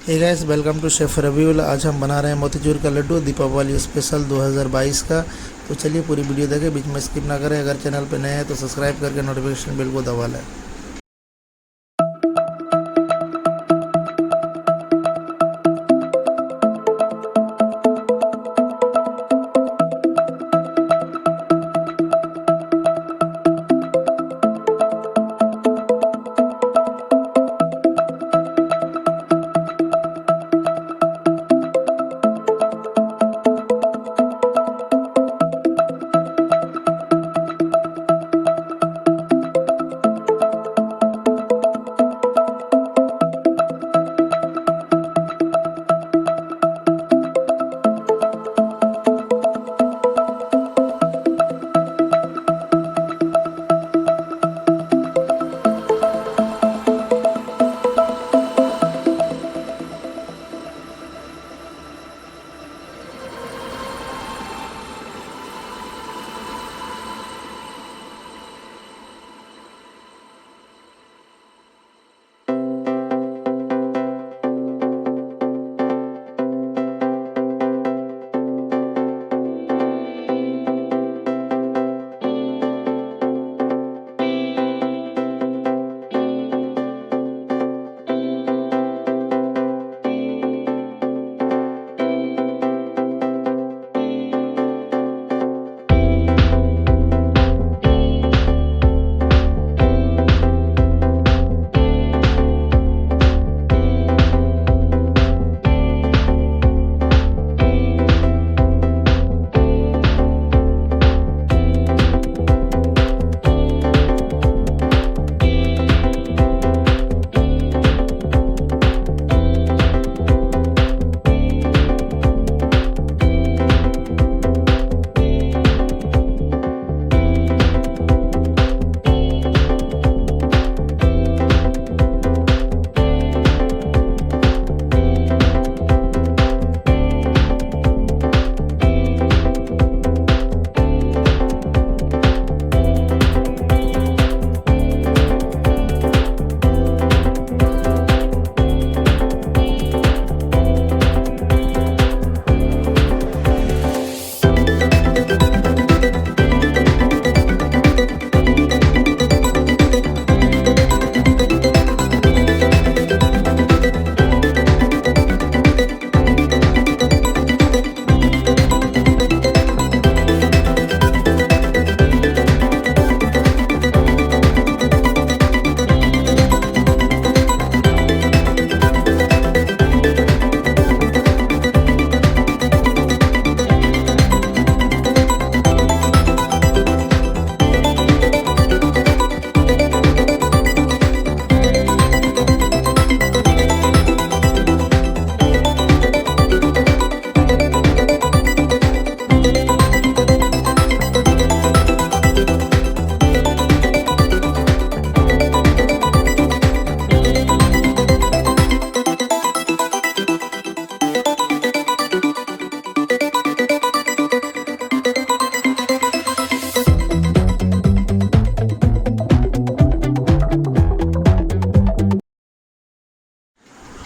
Hey guys, welcome to chef Rabiul. आज हम बना रहे हैं मोतीचूर का लड्डू दीपावली स्पेशल 2022 का। तो चलिए पूरी वीडियो देखें, बीच में स्किप ना करें। अगर चैनल पे नए हैं तो सब्सक्राइब करके नोटिफिकेशन बेल को दबा लें।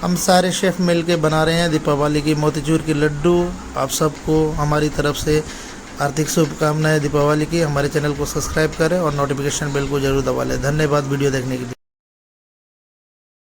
हम सारे शेफ़ मिल के बना रहे हैं दीपावली की मोतीचूर की लड्डू। आप सबको हमारी तरफ से हार्दिक शुभकामनाएं दीपावली की। हमारे चैनल को सब्सक्राइब करें और नोटिफिकेशन बेल को जरूर दबा लें। धन्यवाद वीडियो देखने के लिए।